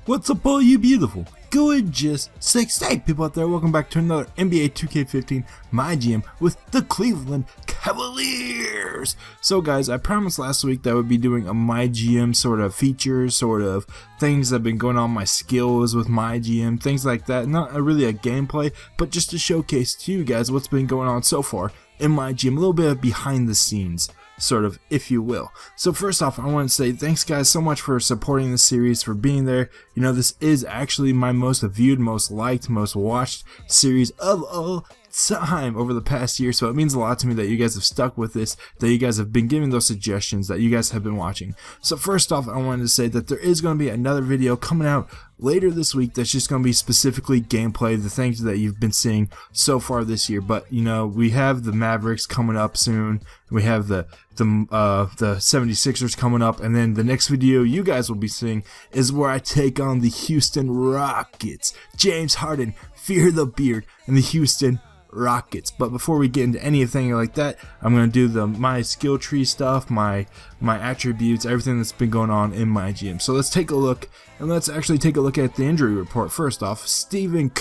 What's up, all you beautiful, gorgeous, sexy people out there? Welcome back to another NBA 2K15 MyGm with the Cleveland Cavaliers. So guys, I promised last week that I would be doing a MyGm sort of features, sort of things that have been going on, my skills with MyGm, things like that. Not really a gameplay, but just to showcase to you guys what's been going on so far in MyGm, a little bit of behind the scenes, sort of, if you will. So first off, I want to say thanks guys so much for supporting the series, for being there. You know, this is actually my most viewed, most liked, most watched series of all time over the past year, so it means a lot to me that you guys have stuck with this, that you guys have been giving those suggestions, that you guys have been watching. So first off, I wanted to say that there is going to be another video coming out later this week that's just going to be specifically gameplay, the things that you've been seeing so far this year. But you know, we have the Mavericks coming up soon, we have the 76ers coming up, and then the next video you guys will be seeing is where I take on the Houston Rockets. James Harden, fear the beard, and the Houston Rockets. But before we get into anything like that, I'm going to do my skill tree stuff, my attributes, everything that's been going on in MyGm. So let's take a look, and let's actually take a look at the injury report. First off, Steph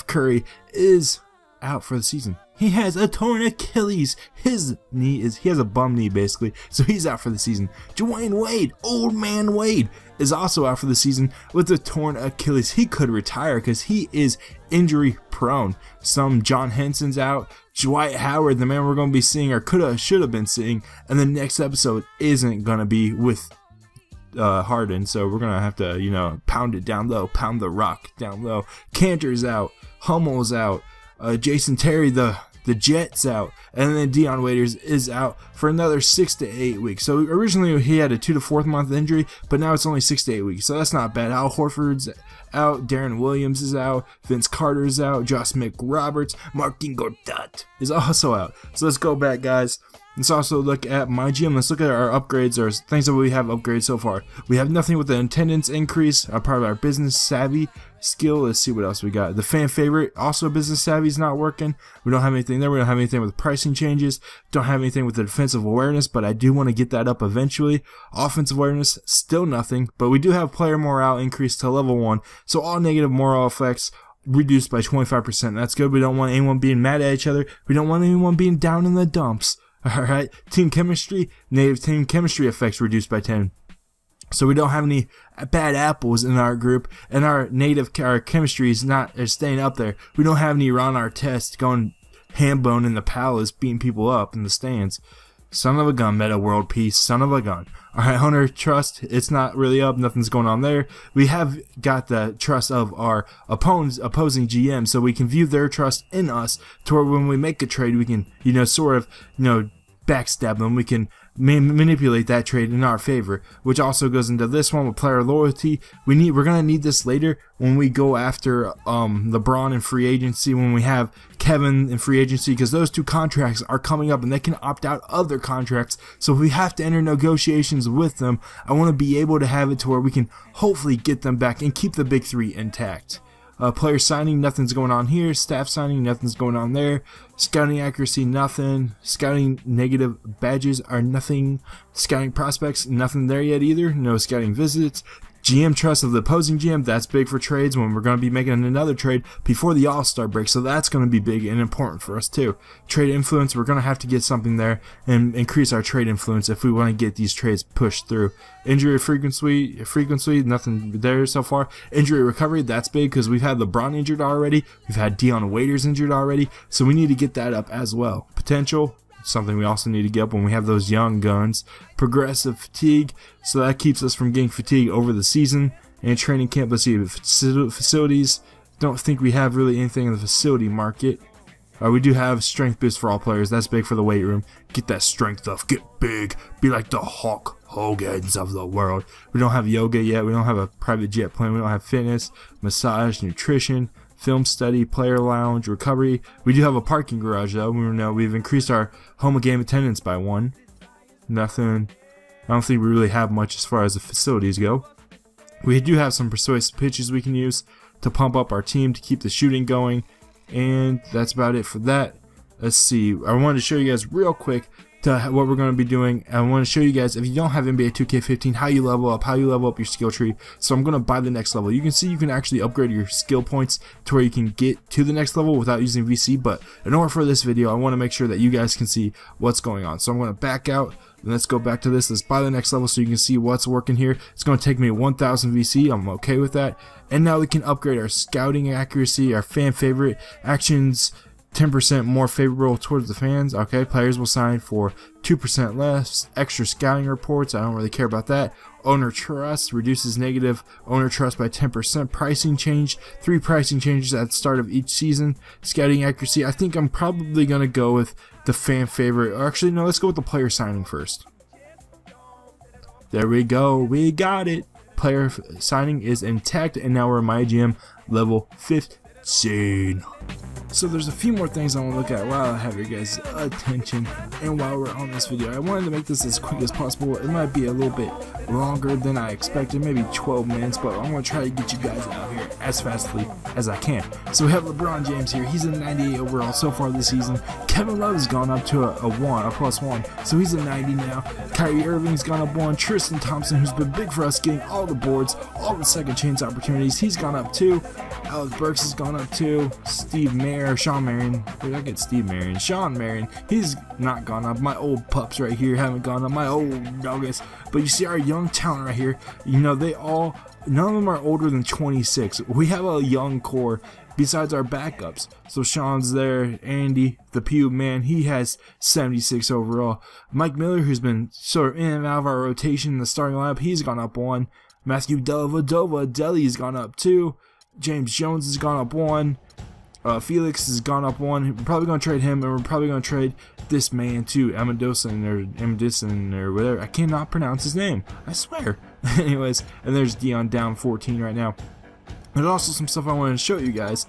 Curry is out for the season. He has a torn Achilles. He has a bum knee basically, so he's out for the season. Dwayne Wade, old man Wade, is also out for the season with a torn Achilles. He could retire because he is injury prone. John Henson's out. Dwight Howard, the man we're going to be seeing, or should have been seeing, and the next episode isn't going to be with Harden, so we're gonna have to, you know, pound it down low, pound the rock down low. Cantor's out, Hummel's out, Jason Terry, the Jet's out, and then Dion Waiters is out for another 6 to 8 weeks. So originally he had a 2 to 4 month injury, but now it's only 6 to 8 weeks, so that's not bad. Al Horford's out, Darren Williams is out, Vince Carter's out, Josh McRoberts, Martin Gortat is also out. So let's go back, guys. Let's also look at MyGm. Let's look at our upgrades, or things that we have upgraded so far. We have nothing with the attendance increase, part of our business savvy skill. Let's see what else we got. The fan favorite, also business savvy, is not working. We don't have anything there. We don't have anything with pricing changes. Don't have anything with the defensive awareness, but I do want to get that up eventually. Offensive awareness, still nothing, but we do have player morale increased to level 1. So all negative morale effects reduced by 25%. That's good. We don't want anyone being mad at each other. We don't want anyone being down in the dumps. Alright, team chemistry, negative team chemistry effects reduced by 10. So we don't have any bad apples in our group, and our chemistry is staying up there. We don't have any Ron Artest going ham-bone in the palace, beating people up in the stands. Son of a gun, meta world peace, son of a gun. Alright, Hunter trust, it's not really up, nothing's going on there. We have got the trust of our opposing GM, so we can view their trust in us, to where when we make a trade, we can, you know, sort of, you know, backstab them. We can manipulate that trade in our favor, which also goes into this one with player loyalty. We're gonna need this later when we go after LeBron in free agency, when we have Kevin in free agency, because those two contracts are coming up and they can opt out of their contracts. So if we have to enter negotiations with them, I want to be able to have it to where we can hopefully get them back and keep the big three intact. Player signing, nothing's going on here. Staff signing, nothing's going on there. Scouting accuracy, nothing. Scouting negative badges are nothing. Scouting prospects, nothing there yet either. No scouting visits. GM trust of the opposing GM, that's big for trades when we're going to be making another trade before the All-Star break, so that's going to be big and important for us too. Trade influence, we're going to have to get something there and increase our trade influence if we want to get these trades pushed through. Injury frequency, nothing there so far. Injury recovery, that's big because we've had LeBron injured already, we've had Dion Waiters injured already, so we need to get that up as well. Potential, something we also need to get up when we have those young guns. Progressive fatigue, so that keeps us from getting fatigue over the season. And training camp, let's see, facilities, don't think we have really anything in the facility market. We do have strength boost for all players, that's big for the weight room. Get that strength up, get big, be like the Hulk Hogans of the world. We don't have yoga yet, we don't have a private jet plane, we don't have fitness, massage, nutrition, film study, player lounge, recovery. We do have a parking garage though. We know we've increased our home game attendance by 1. Nothing. I don't think we really have much as far as the facilities go. We do have some persuasive pitches we can use to pump up our team to keep the shooting going, and that's about it for that. Let's see. I wanted to show you guys real quick to what we're going to be doing. I want to show you guys, if you don't have NBA 2K15, how you level up your skill tree. So I'm going to buy the next level. You can see you can actually upgrade your skill points to where you can get to the next level without using VC, but in order for this video, I want to make sure that you guys can see what's going on. So I'm going to back out, and let's go back to this. Let's buy the next level so you can see what's working here. It's going to take me 1000 VC. I'm okay with that. And now we can upgrade our scouting accuracy, our fan favorite actions, 10% more favorable towards the fans. Okay, players will sign for 2% less. Extra scouting reports, I don't really care about that. Owner trust, reduces negative owner trust by 10%. Pricing change, 3 pricing changes at the start of each season. Scouting accuracy, I think I'm probably going to go with the fan favorite. Or actually, no, let's go with the player signing first. There we go, we got it. Player signing is intact, and now we're MyGm level 15. So there's a few more things I want to look at while I have your guys' attention, and while we're on this video. I wanted to make this as quick as possible. It might be a little bit longer than I expected, maybe 12 minutes, but I'm going to try to get you guys out here as fastly as I can. So we have LeBron James here. He's a 98 overall so far this season. Kevin Love has gone up to a +1, so he's a 90 now. Kyrie Irving's gone up 1. Tristan Thompson, who's been big for us, getting all the boards, all the second chance opportunities, he's gone up 2. Alex Burks has gone up 2. Sean Marion, where did I get Steve Marion? Sean Marion, he's not gone up. My old pups right here haven't gone up. My old doggies. But you see our young talent right here, you know, none of them are older than 26. We have a young core besides our backups. So Sean's there, Andy, the Pew man, he has 76 overall. Mike Miller, who's been sort of in and out of our rotation in the starting lineup, he's gone up 1. Matthew Deli's gone up 2. James Jones has gone up 1. Felix has gone up 1. We're probably going to trade him, and we're probably going to trade this man too, Amadison or whatever. I cannot pronounce his name, I swear. Anyways, and there's Dion down 14 right now. There's also some stuff I wanted to show you guys,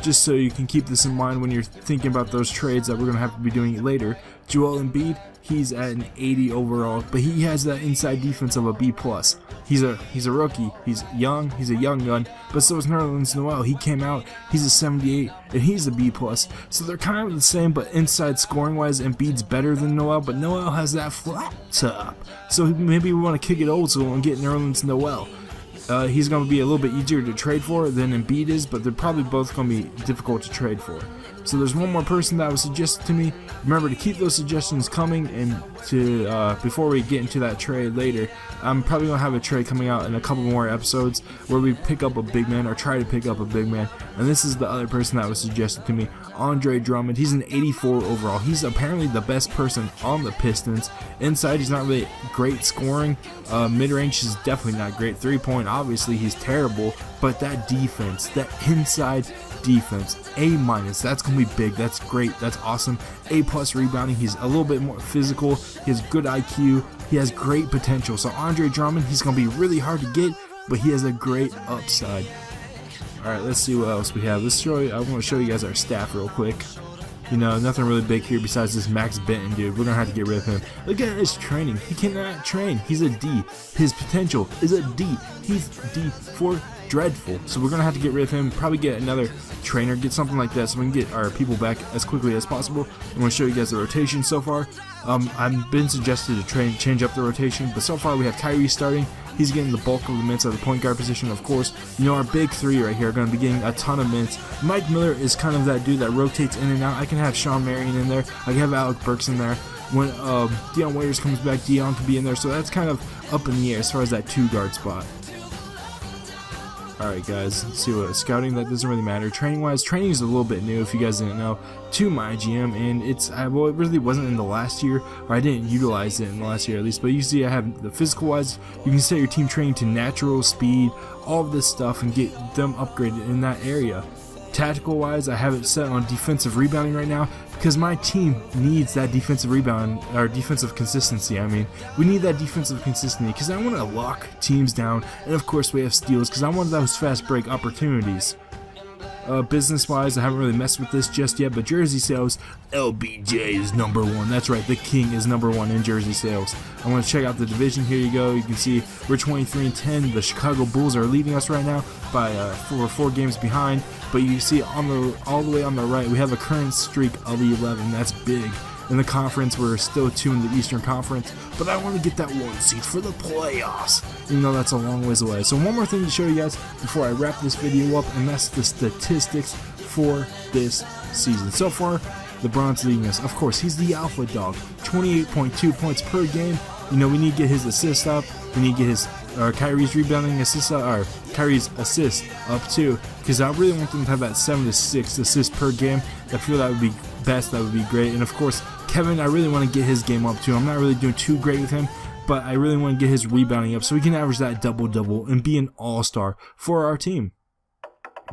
just so you can keep this in mind when you're thinking about those trades that we're going to have to be doing later. Joel Embiid, he's at an 80 overall, but he has that inside defense of a B+. He's a rookie, he's young, he's a young gun, but so is Nerlens Noel. He came out, he's a 78, and he's a B+. So they're kind of the same, but inside scoring wise, Embiid's better than Noel, but Noel has that flat top. So maybe we want to kick it old school and get Nerlens Noel. He's going to be a little bit easier to trade for than Embiid is, but they're probably both going to be difficult to trade for. So there's one more person that was suggested to me. Remember to keep those suggestions coming, and to before we get into that trade later, I'm probably going to have a trade coming out in a couple more episodes where we pick up a big man or try to pick up a big man. And this is the other person that was suggested to me, Andre Drummond. He's an 84 overall. He's apparently the best person on the Pistons. Inside, he's not really great scoring. Mid-range is definitely not great. 3-point, obviously, he's terrible. But that defense, that inside defense, A-, that's going to be big. That's great. That's awesome. A+ rebounding. He's a little bit more physical. He has good IQ. He has great potential. So Andre Drummond, he's going to be really hard to get, but he has a great upside. Alright, let's see what else we have. I want to show you guys our staff real quick. You know, nothing really big here besides this Max Benton dude. We're going to have to get rid of him. Look at his training. He cannot train. He's a D. His potential is a D. He's D for dreadful. So we're going to have to get rid of him. Probably get another trainer. Get something like that so we can get our people back as quickly as possible. I'm going to show you guys the rotation so far. I've been suggested to change up the rotation, but so far we have Kyrie starting. He's getting the bulk of the minutes at the point guard position, of course. You know, our big 3 right here are going to be getting a ton of minutes. Mike Miller is kind of that dude that rotates in and out. I can have Sean Marion in there. I can have Alex Burks in there. When Dion Waiters comes back, Dion can be in there. So that's kind of up in the air as far as that 2-guard spot. Alright guys, let's see what scouting, that doesn't really matter. Training wise, training is a little bit new if you guys didn't know to MyGm, and well, it really wasn't in the last year, or I didn't utilize it in the last year at least, but you see I have the physical wise, you can set your team training to natural speed, all of this stuff, and get them upgraded in that area. Tactical wise, I have it set on defensive rebounding right now because my team needs that defensive rebound, or defensive consistency. I mean, we need that defensive consistency because I want to lock teams down, and of course we have steals because I want those fast break opportunities. Business wise, I haven't really messed with this just yet, but jersey sales, LBJ is #1. That's right, the king is #1 in jersey sales. I want to check out the division. Here you go. You can see we're 23-10. The Chicago Bulls are leading us right now by 4 games behind. But you see on all the way on the right, we have a current streak of 11. That's big. in the conference. We're still 2 in the Eastern Conference, but I want to get that 1 seed for the playoffs, even though that's a long ways away. So one more thing to show you guys before I wrap this video up, and that's the statistics for this season. So far, LeBron's leading us. Of course, he's the alpha dog. 28.2 points per game. You know, we need to get his assist up. We need to get his Kyrie's rebounding assist up, or Kyrie's assist up too, because I really want them to have that 7 to 6 assists per game. I feel that would be best. That would be great. And of course, Kevin, I really want to get his game up too. I'm not really doing too great with him, but I really want to get his rebounding up so we can average that double-double and be an all-star for our team.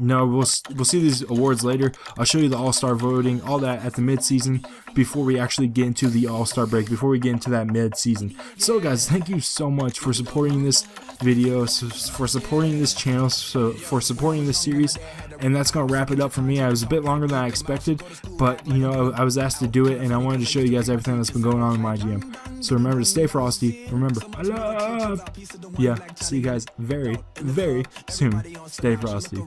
No, we'll see these awards later. I'll show you the all-star voting, all that at the mid-season before we actually get into the all-star break, before we get into that mid-season. So guys, thank you so much for supporting this video, for supporting this channel, for supporting this series. And that's going to wrap it up for me. I was a bit longer than I expected, but you know, I was asked to do it, and I wanted to show you guys everything that's been going on in MyGm. So remember to stay frosty. Remember, I love. Yeah, see you guys very, very soon. Stay frosty.